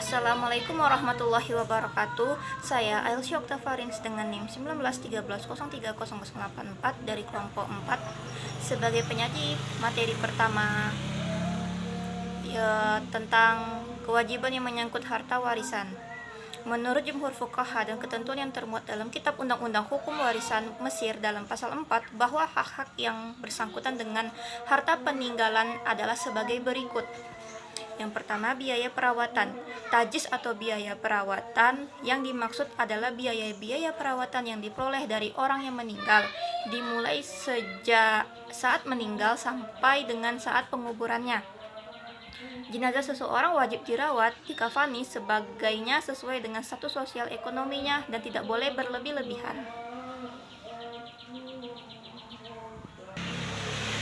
Assalamualaikum warahmatullahi wabarakatuh. Saya Ailsy Oktafarins dengan NIM 1913030084 dari kelompok 4 sebagai penyaji materi pertama tentang kewajiban yang menyangkut harta warisan. Menurut jumhur fuqaha dan ketentuan yang termuat dalam kitab undang-undang hukum warisan Mesir dalam pasal 4 bahwa hak-hak yang bersangkutan dengan harta peninggalan adalah sebagai berikut. Yang pertama, biaya perawatan. Tajis atau biaya perawatan yang dimaksud adalah biaya-biaya perawatan yang diperoleh dari orang yang meninggal, dimulai sejak saat meninggal sampai dengan saat penguburannya. Jenazah seseorang wajib dirawat, dikafani, sebagainya sesuai dengan status sosial ekonominya dan tidak boleh berlebih-lebihan.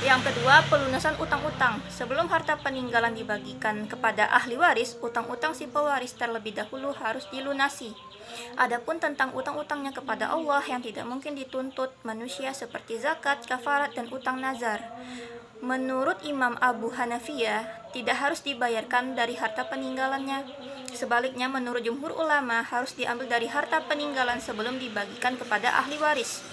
Yang kedua, pelunasan utang-utang. Sebelum harta peninggalan dibagikan kepada ahli waris, utang-utang si pewaris terlebih dahulu harus dilunasi. Adapun tentang utang-utangnya kepada Allah yang tidak mungkin dituntut manusia seperti zakat, kafarat, dan utang nazar, menurut Imam Abu Hanafiyah tidak harus dibayarkan dari harta peninggalannya. Sebaliknya, menurut jumhur ulama harus diambil dari harta peninggalan sebelum dibagikan kepada ahli waris.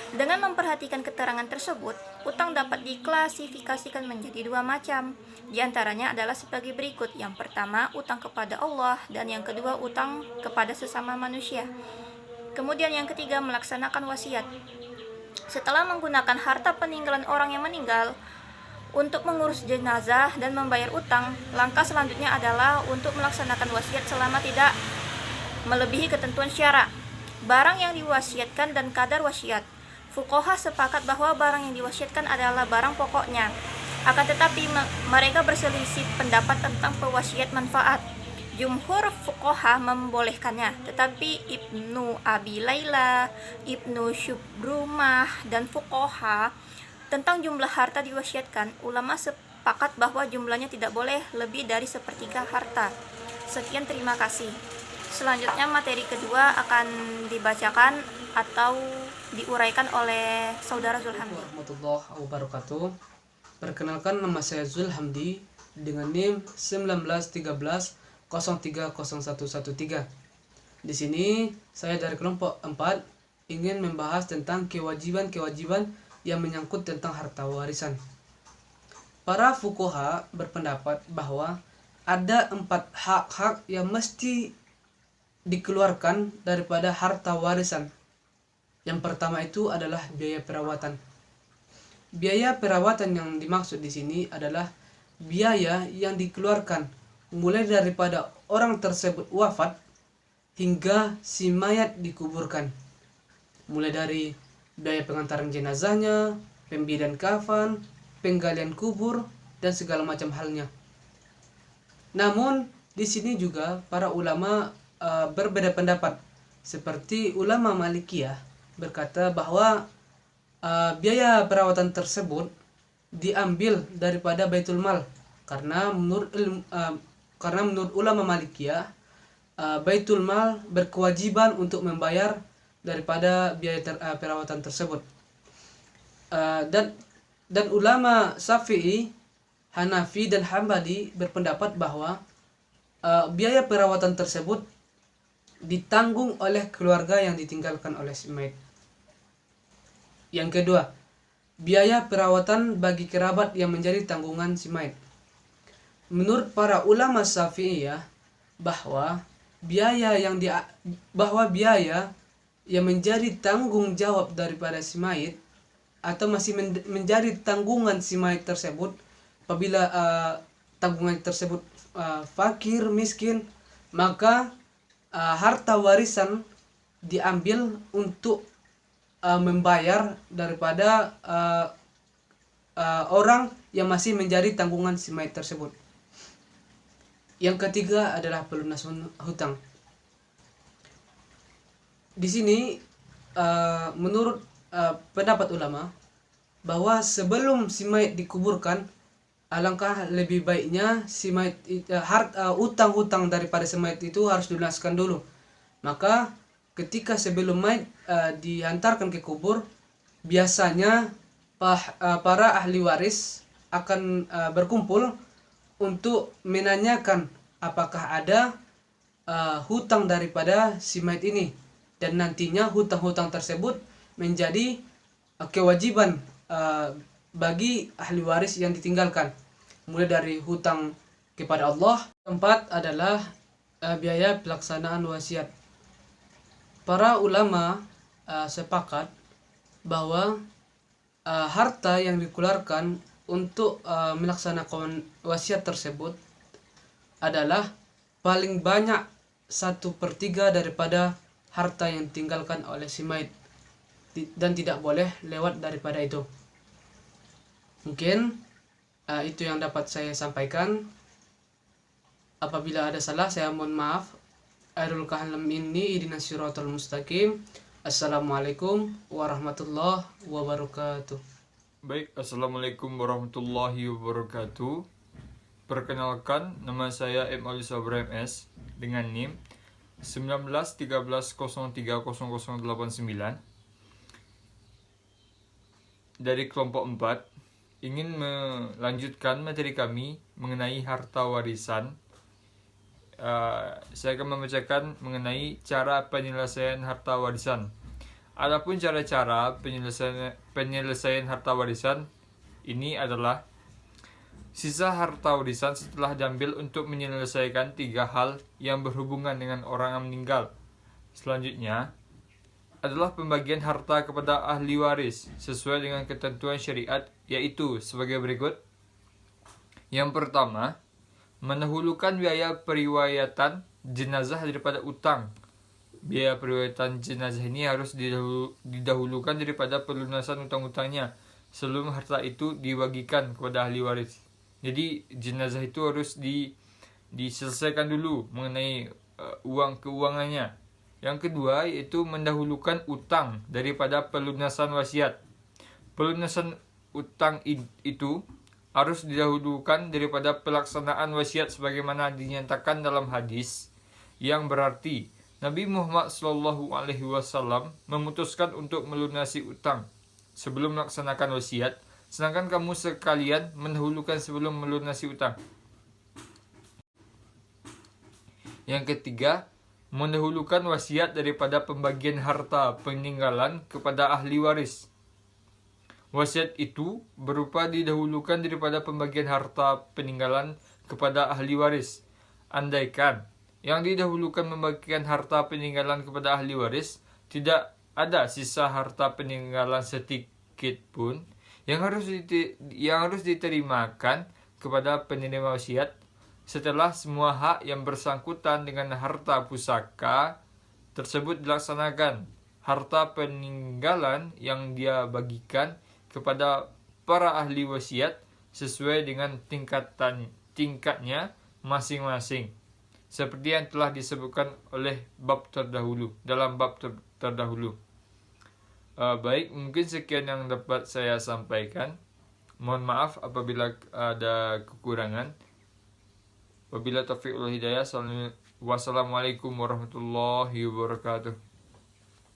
Dengan memperhatikan keterangan tersebut, utang dapat diklasifikasikan menjadi dua macam. Di antaranya adalah sebagai berikut. Yang pertama, utang kepada Allah, dan yang kedua, utang kepada sesama manusia. Kemudian yang ketiga, melaksanakan wasiat. Setelah menggunakan harta peninggalan orang yang meninggal untuk mengurus jenazah dan membayar utang, langkah selanjutnya adalah untuk melaksanakan wasiat selama tidak melebihi ketentuan syara. Barang yang diwasiatkan dan kadar wasiat. Fuqaha sepakat bahwa barang yang diwasiatkan adalah barang pokoknya. Akan tetapi mereka berselisih pendapat tentang pewasiat manfaat. Jumhur fuqaha membolehkannya, tetapi Ibnu Abi Laila, Ibnu Syubrumah, dan fuqaha tentang jumlah harta diwasiatkan, ulama sepakat bahwa jumlahnya tidak boleh lebih dari sepertiga harta. Sekian, terima kasih. Selanjutnya materi kedua akan dibacakan atau diuraikan oleh saudara Zulhamdi. Warahmatullahi wabarakatuh. Perkenalkan, nama saya Zulhamdi dengan NIM 1913030113. Di sini saya dari kelompok 4 ingin membahas tentang kewajiban-kewajiban yang menyangkut tentang harta warisan. Para fuqaha berpendapat bahwa ada 4 hak-hak yang mesti dikeluarkan daripada harta warisan. Yang pertama itu adalah biaya perawatan. Biaya perawatan yang dimaksud di sini adalah biaya yang dikeluarkan mulai daripada orang tersebut wafat hingga si mayat dikuburkan. Mulai dari biaya pengantaran jenazahnya, pembidan kafan, penggalian kubur, dan segala macam halnya. Namun di sini juga para ulama berbeda pendapat. Seperti ulama Malikiyah berkata bahwa biaya perawatan tersebut diambil daripada Baitul Mal, karena menurut ulama Malikiyah Baitul Mal berkewajiban untuk membayar daripada biaya perawatan tersebut. Dan ulama Syafi'i, Hanafi, dan Hambali berpendapat bahwa biaya perawatan tersebut ditanggung oleh keluarga yang ditinggalkan oleh si mayit. Yang kedua, biaya perawatan bagi kerabat yang menjadi tanggungan si mayit. Menurut para ulama Syafi'iyah bahwa biaya yang menjadi tanggung jawab daripada si mayit atau masih menjadi tanggungan si mayit tersebut apabila tanggungan tersebut fakir, miskin, maka harta warisan diambil untuk membayar daripada orang yang masih menjadi tanggungan si mayit tersebut. Yang ketiga adalah pelunasan hutang. Di sini menurut pendapat ulama bahwa sebelum si mayit dikuburkan, alangkah lebih baiknya si mayit utang-utang daripada si mayit itu harus dilunaskan dulu. Maka ketika sebelum mayit dihantarkan ke kubur, biasanya para ahli waris akan berkumpul untuk menanyakan apakah ada hutang daripada si mayit ini, dan nantinya hutang-hutang tersebut menjadi kewajiban bagi ahli waris yang ditinggalkan, mulai dari hutang kepada Allah. Keempat adalah biaya pelaksanaan wasiat. Para ulama sepakat bahwa harta yang dikeluarkan untuk melaksanakan wasiat tersebut adalah paling banyak 1/3 daripada harta yang ditinggalkan oleh si mayit, dan tidak boleh lewat daripada itu. Mungkin itu yang dapat saya sampaikan. Apabila ada salah, saya mohon maaf. Airul kahalam ini ihdinas siratal mustaqim. Assalamualaikum warahmatullahi wabarakatuh. Baik, Assalamualaikum warahmatullahi wabarakatuh. Perkenalkan, nama saya M. Alisa Ibrahim S. dengan NIM 1913030089 dari kelompok 4, ingin melanjutkan materi kami mengenai harta warisan. Saya akan membacakan mengenai cara penyelesaian harta warisan. Adapun cara-cara penyelesaian harta warisan ini adalah sisa harta warisan setelah diambil untuk menyelesaikan 3 hal yang berhubungan dengan orang yang meninggal. Selanjutnya adalah pembagian harta kepada ahli waris sesuai dengan ketentuan syariat, yaitu sebagai berikut. Yang pertama, mendahulukan biaya periwayatan jenazah daripada utang. Biaya periwayatan jenazah ini harus didahulukan daripada pelunasan utang-utangnya sebelum harta itu dibagikan kepada ahli waris. Jadi jenazah itu harus diselesaikan dulu mengenai uang keuangannya. Yang kedua yaitu mendahulukan utang daripada pelunasan wasiat. Pelunasan utang itu harus didahulukan daripada pelaksanaan wasiat sebagaimana dinyatakan dalam hadis, yang berarti Nabi Muhammad SAW memutuskan untuk melunasi utang sebelum melaksanakan wasiat, sedangkan kamu sekalian mendahulukan sebelum melunasi utang. Yang ketiga, mendahulukan wasiat daripada pembagian harta peninggalan kepada ahli waris. Wasiat itu berupa didahulukan daripada pembagian harta peninggalan kepada ahli waris. Andaikan yang didahulukan membagikan harta peninggalan kepada ahli waris, tidak ada sisa harta peninggalan sedikit pun yang harus diterimakan kepada penerima wasiat setelah semua hak yang bersangkutan dengan harta pusaka tersebut dilaksanakan. Harta peninggalan yang dia bagikan kepada para ahli wasiat sesuai dengan tingkatnya masing-masing, seperti yang telah disebutkan oleh dalam bab terdahulu. Baik, mungkin sekian yang dapat saya sampaikan. Mohon maaf apabila ada kekurangan. Wabillahi taufiq wal hidayah. Wassalamualaikum warahmatullahi wabarakatuh.